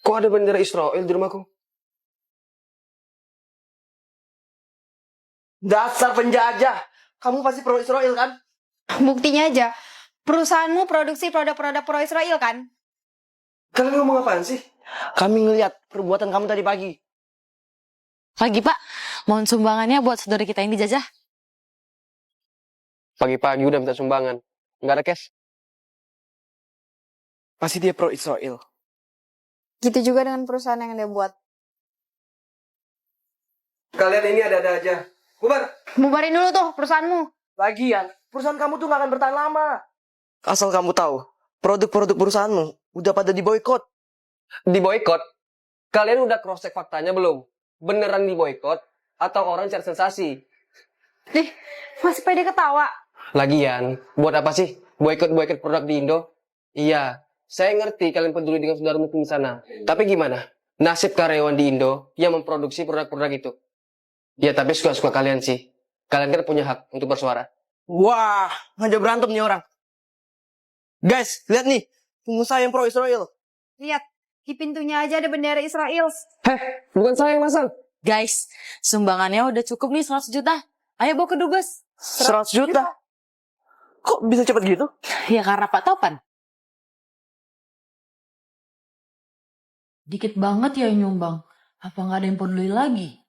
Kok ada bendera Israel di rumahku? Dasar penjajah. Kamu pasti pro Israel kan? Buktinya aja, perusahaanmu produksi produk-produk pro Israel kan? Kalian ngomong apaan sih? Kami ngeliat perbuatan kamu tadi pagi. Pagi Pak, mohon sumbangannya buat saudara kita yang dijajah. Pagi-pagi udah minta sumbangan. Nggak ada cash. Pasti dia pro Israel. Gitu juga dengan perusahaan yang dia buat. Kalian ini ada-ada aja. Bubar. Bubarin dulu tuh perusahaanmu. Lagian, perusahaan kamu tuh gak akan bertahan lama. Asal kamu tahu, produk-produk perusahaanmu udah pada diboykot. Di boykot. Kalian udah cross check faktanya belum? Beneran di boykot atau orang cari sensasi? Masih pede ketawa. Lagian, buat apa sih boykot produk di Indo? Iya, saya ngerti kalian peduli dengan saudara mungkin di sana. Tapi gimana? Nasib karyawan di Indo yang memproduksi produk-produk itu? Ya, tapi suka-suka kalian sih. Kalian kan punya hak untuk bersuara. Wah, ngajak berantem nih orang. Guys, lihat nih. Pengusaha yang pro Israel. Lihat, di pintunya aja ada bendera Israel. Bukan saya yang masang. Guys, sumbangannya udah cukup nih 100 juta. Ayo bawa ke dubes. 100 juta. Kok bisa cepet gitu? Ya karena Pak Topan. Dikit banget ya yang nyumbang. Apa nggak ada yang peduli lagi?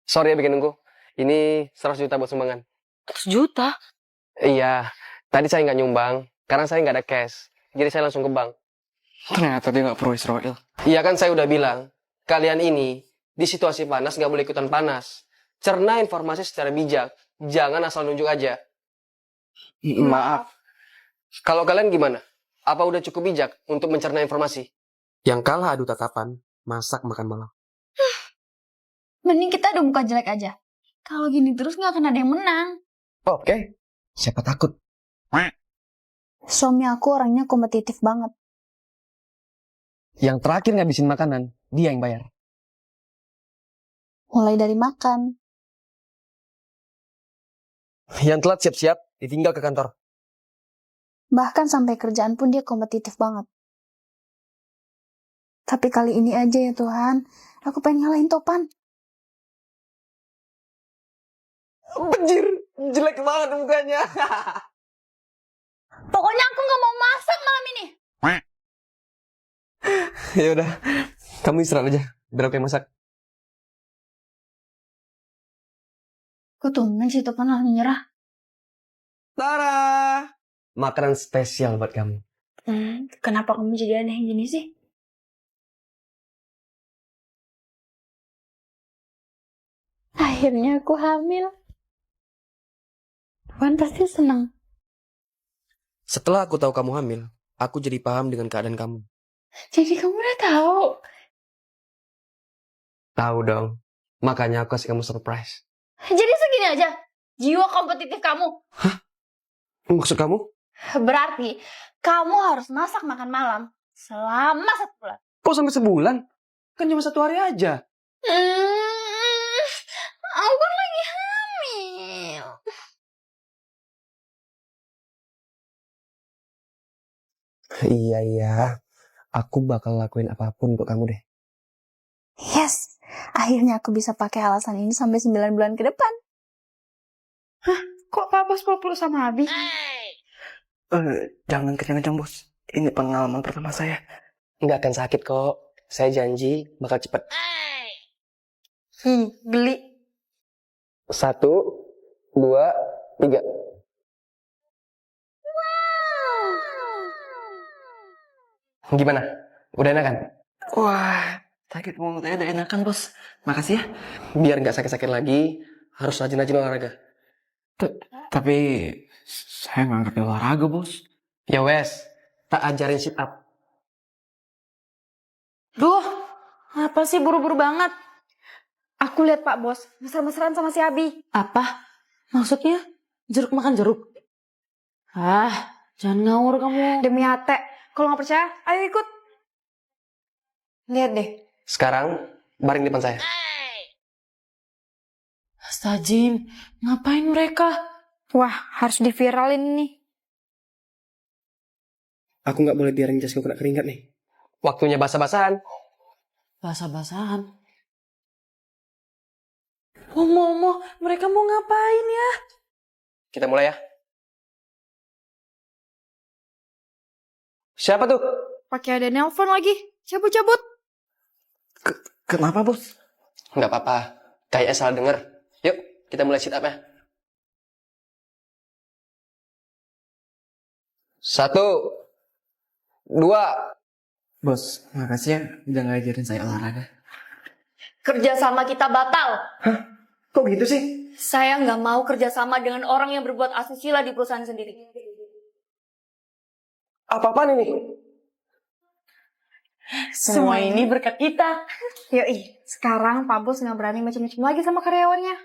Sorry ya bikin nunggu. Ini 100 juta buat sumbangan. 100 juta? Iya, tadi saya nggak nyumbang. Karena saya nggak ada cash. Jadi saya langsung ke bank. Ternyata dia gak pro Israel. Iya kan saya udah bilang. Kalian ini di situasi panas nggak boleh ikutan panas. Cerna informasi secara bijak. Jangan asal nunjuk aja. Maaf. Kalau kalian gimana? Apa udah cukup bijak untuk mencerna informasi? Yang kalah adu tatapan, masak makan malam. Mending kita ada muka jelek aja. Kalau gini terus nggak akan ada yang menang. Oke, siapa takut? Suami aku orangnya kompetitif banget. Yang terakhir ngabisin makanan, dia yang bayar. Mulai dari makan. Yang telat siap-siap, ditinggal ke kantor. Bahkan sampai kerjaan pun dia kompetitif banget. Tapi kali ini aja ya Tuhan, aku pengen ngalahin Topan. Benjir, jelek banget mukanya. Pokoknya aku nggak mau masak malam ini. Ya udah, kamu istirahat aja. Biar aku yang masak. Kok tumben sih Topan langsung menyerah? Tara, makanan spesial buat kamu. Kenapa kamu jadi aneh gini sih? Akhirnya aku hamil. Tuhan pasti senang. Setelah aku tahu kamu hamil, aku jadi paham dengan keadaan kamu. Jadi kamu udah tahu? Tahu dong. Makanya aku kasih kamu surprise. Jadi segini aja? Jiwa kompetitif kamu? Maksud kamu? Berarti kamu harus masak makan malam selama 1 bulan. Kok sampai sebulan? Kan cuma 1 hari aja. Aku kan lagi hamil. Iya. Aku bakal lakuin apapun untuk kamu deh. Yes, akhirnya aku bisa pakai alasan ini sampai 9 bulan ke depan. Kok Pak Bos peluk-peluk sama Abi? Jangan kencang-kencang bos. Ini pengalaman pertama saya. Nggak akan sakit kok. Saya janji bakal cepet. Geli. 1, 2, 3. Gimana? Udah enakan? Wah, sakit mulutnya udah enakan bos. Makasih ya. Biar nggak sakit-sakit lagi, harus rajin-rajin olahraga. Tapi saya nggak ngerti olahraga bos. Ya wes, tak ajarin sit up. Duh, apa sih buru-buru banget? Aku lihat Pak Bos mesra-mesraan sama si Abi. Apa? Maksudnya? Jeruk makan jeruk? Jangan ngawur kamu. Demi Ate, kalau nggak percaya, ayo ikut. Lihat deh. Sekarang, baring di depan saya. Astagfirullah, ngapain mereka? Wah, harus diviralin nih. Aku nggak boleh biarin jasku kena keringat nih. Waktunya basa-basahan. Basah-basahan. Mereka mau ngapain ya? Kita mulai ya. Siapa tuh? Pakai ada nelpon lagi. Cabut-cabut. Kenapa, Bos? Nggak apa-apa. Kayaknya salah denger. Yuk, kita mulai sit up ya. 1, 2. Bos, makasih ya udah ngajarin saya olahraga. Kerjasama kita batal. Kok gitu sih? Saya nggak mau kerjasama dengan orang yang berbuat asusila di perusahaan sendiri. Apa-apaan ini? Semua ini berkat kita. Yoi, sekarang Pak Bos nggak berani macam-macam lagi sama karyawannya.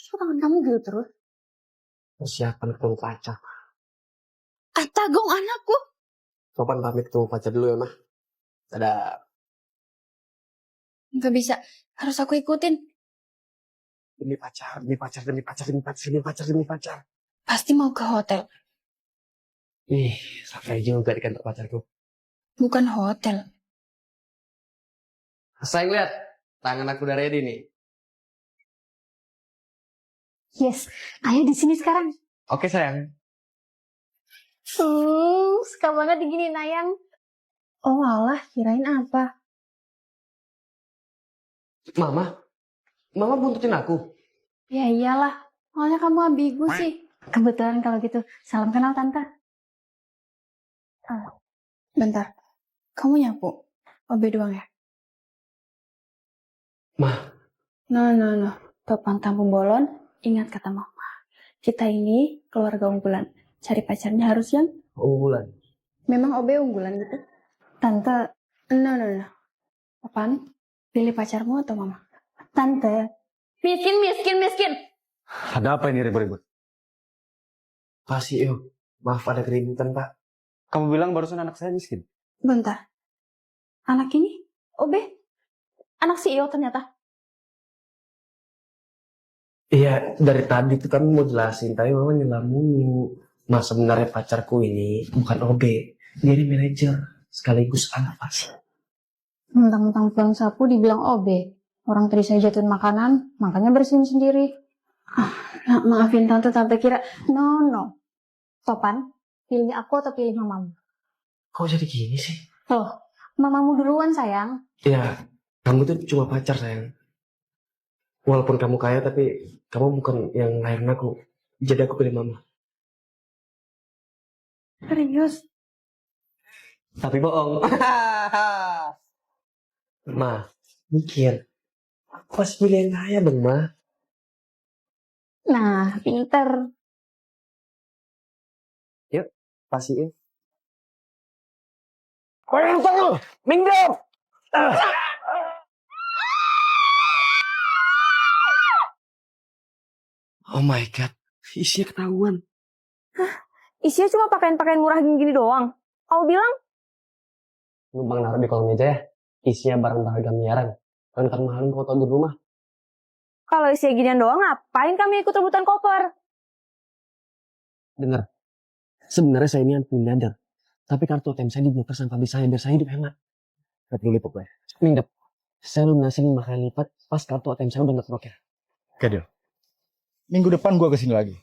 Kok tangan kamu gitu terus? Persiapan ketemu pacar. Tagong anakku. Topan pamit ketemu pacar dulu ya, Mah. Dadah. Nggak bisa, harus aku ikutin. Demi pacar, demi pacar, demi pacar, demi pacar, demi pacar, demi pacar. Pasti mau ke hotel. Ih, sampai juga di kantor pacarku. Bukan hotel. Sayang lihat, tangan aku udah ready nih. Yes, ayo di sini sekarang. Oke sayang. Suka banget diginiin Ayang. Oh alah, kirain apa? Mama buntutin aku. Ya iyalah, soalnya kamu ambigu sih. Kebetulan kalau gitu, salam kenal Tante. Bentar, kamu nyapu? OB doang ya? Mah. No. Topan tamu bolon, ingat kata Mama. Kita ini keluarga unggulan. Cari pacarnya harus yang Unggulan. memang OB unggulan gitu. Tante, no. Topan, pilih pacarmu atau Mama? Tante, miskin. Ada apa ini ribut-ribut? Pak CEO, maaf ada keributan Pak. Kamu bilang barusan anak saya miskin. Bentar. Anak ini? OB? Anak CEO ternyata. Iya, dari tadi tuh kami mau jelasin, tapi Mama nyelamun. Mas sebenarnya pacarku ini bukan OB, dia ini manajer sekaligus anak pas. Mentang-mentang pulang sapu dibilang OB. Orang tadi saya jatuhin makanan, makanya bersihin sendiri. Maafin tante kira. No. Topan, pilih aku atau pilih mamamu? Kok jadi gini sih? Loh, mamamu duluan sayang. Ya, kamu tuh cuma pacar sayang. Walaupun kamu kaya, tapi kamu bukan yang lahirin aku. Jadi aku pilih Mama. Serius? Tapi bohong. Ma, mikir. Aku harus pilih yang kaya dong, Ma. Nah, pinter. Pasti ya. Minggir! Oh my God. Isinya ketahuan. Isinya cuma pakaian-pakaian murah gini-gini doang. Kamu bilang? Numpang naruh di kolong meja ya. Isinya barang berharga miliaran. Kan ntar mahalin foto di rumah. Kalau isinya ginian doang, ngapain kami ikut rebutan koper? Dengar. Sebenarnya saya ini anak miliarder. Tapi kartu ATM saya diblokir sama pabrik saya biar saya hidup hemat. Gak perlu lipuk gue. Mingdep. Saya lunasin 5 kali lipat pas kartu ATM saya udah gak blokir. Oke, Del. Minggu depan gua kesini lagi.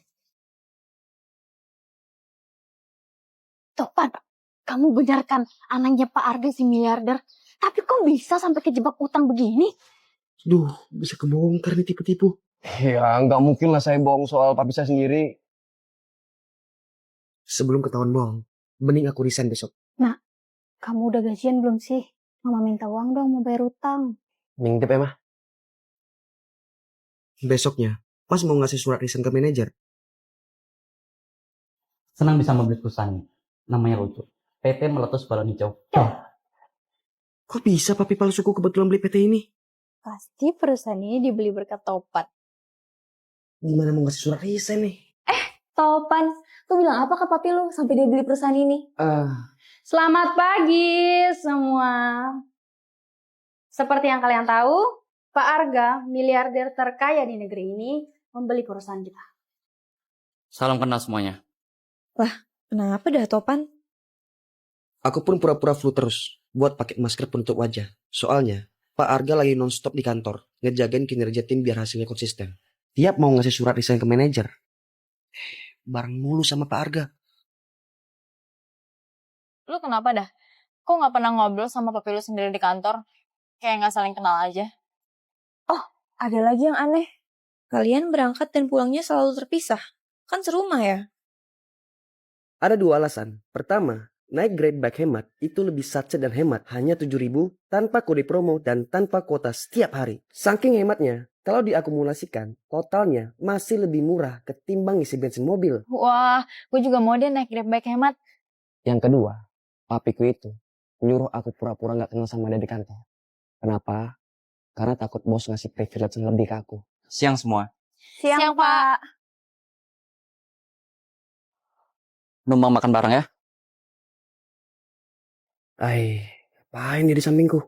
Topan, kamu benarkan anaknya Pak Arga si miliarder. Tapi kok bisa sampai kejebak utang begini? Duh, bisa kebongkar nih tipu-tipu. Ya, nggak mungkin lah saya bohong soal papi saya sendiri. Sebelum ketahuan bohong, mending aku resign besok. Kamu udah gajian belum sih? Mama minta uang dong mau bayar utang. Mingdep ya, Mah. Besoknya, pas mau ngasih surat resign ke manajer. Senang bisa membeli perusahaan. Namanya lucu. PT Meletus Balon Hijau. Kok bisa papi palsuku kebetulan beli PT ini? Pasti perusahaan ini dibeli berkat Topan. Gimana mau ngasih surat resign nih? Topan, lu bilang apa ke papi lu sampai dia beli perusahaan ini? Ah, Selamat pagi semua. Seperti yang kalian tahu, Pak Arga, miliarder terkaya di negeri ini, membeli perusahaan kita. Salam kenal semuanya. Kenapa dah Topan? Aku pun pura-pura flu terus buat pakai masker penutup wajah. Soalnya Pak Arga lagi nonstop di kantor ngejagain kinerja tim biar hasilnya konsisten. Tiap mau ngasih surat resign ke manajer, bareng mulu sama Pak Arga. Lu kenapa dah? Kok nggak pernah ngobrol sama papi lu sendiri di kantor? Kayak nggak saling kenal aja. Ada lagi yang aneh. Kalian berangkat dan pulangnya selalu terpisah. Kan serumah ya? Ada dua alasan. Pertama, naik Grab Bike hemat itu lebih satset dan hemat. Hanya 7.000 tanpa kode promo dan tanpa kuota setiap hari. Saking hematnya, kalau diakumulasikan, totalnya masih lebih murah ketimbang isi bensin mobil. Wah, gue juga mau deh naik Grab Bike hemat. Yang kedua, papiku itu nyuruh aku pura-pura nggak kenal sama dia di kantor. Kenapa? Karena takut bos ngasih privilege yang lebih ke aku. Siang semua. Siang, Pak. Numpang makan bareng ya. Ngapain dia di sampingku?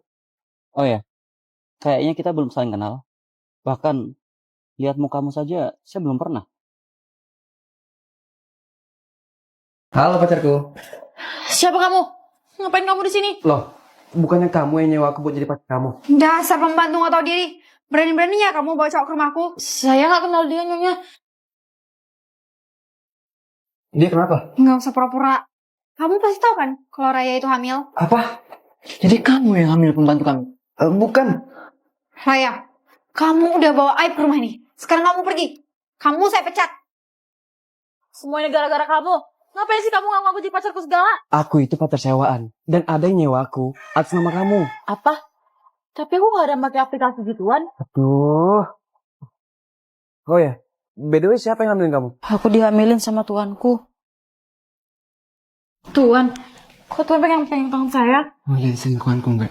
Oh ya, kayaknya kita belum saling kenal. Bahkan lihat mukamu saja saya belum pernah. Halo pacarku. Siapa kamu? Ngapain kamu di sini? Loh, bukannya kamu yang nyewa aku buat jadi pacar kamu? Dasar pembantu gak tau diri. Berani-beraninya kamu bawa cowok ke rumahku. Saya nggak kenal dia, Nyonya. Dia kenapa? Nggak usah pura-pura. Kamu pasti tahu kan kalau Raya itu hamil. Apa? Jadi kamu yang hamil pembantu kami? Bukan. Raya, kamu udah bawa aib ke rumah ini. Sekarang kamu pergi. Kamu saya pecat. Semuanya gara-gara kamu. Ngapain sih kamu ngaku jadi pacarku segala? Aku itu pacar sewaan. Dan ada yang nyewa aku atas nama kamu. Apa? Tapi aku gak ada pakai aplikasi gituan. Aduh. Oh ya, by the way siapa yang hamilin kamu? Aku dihamilin sama tuanku. Tuan, kok Tuan pengen saya? Oh, jadi selingkuhanku enggak?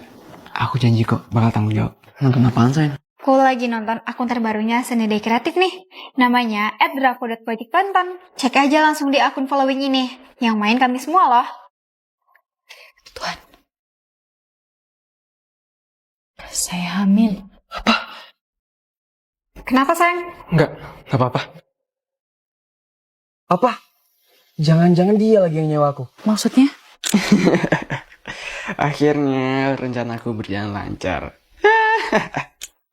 Aku janji kok bakal tanggung jawab. Nonton apaan saya? Aku lagi nonton akun terbarunya Senede Kreatif nih. Namanya @drako.poetiktonton. Cek aja langsung di akun following ini. Yang main kami semua loh. Saya hamil. Kenapa sayang? Enggak apa-apa. Apa? Jangan-jangan dia lagi yang nyewa aku. Maksudnya? Akhirnya rencanaku berjalan lancar.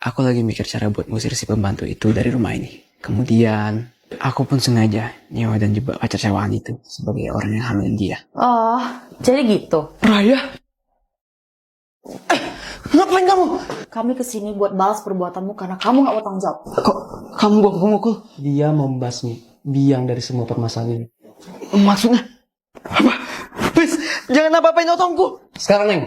Aku lagi mikir cara buat ngusir si pembantu itu dari rumah ini. Kemudian aku pun sengaja nyewa dan jebak pacar sewaan itu sebagai orang yang hamilin dia. Oh, jadi gitu. Raya? Ngapain kamu? Kami kesini buat balas perbuatanmu karena kamu gak mau tanggung jawab. Kok kamu bawa pemukul? Dia membasmi biang dari semua permasalahan ini. Maksudnya? Apa? Please, jangan apa-apain otongku. Sekarang, Neng.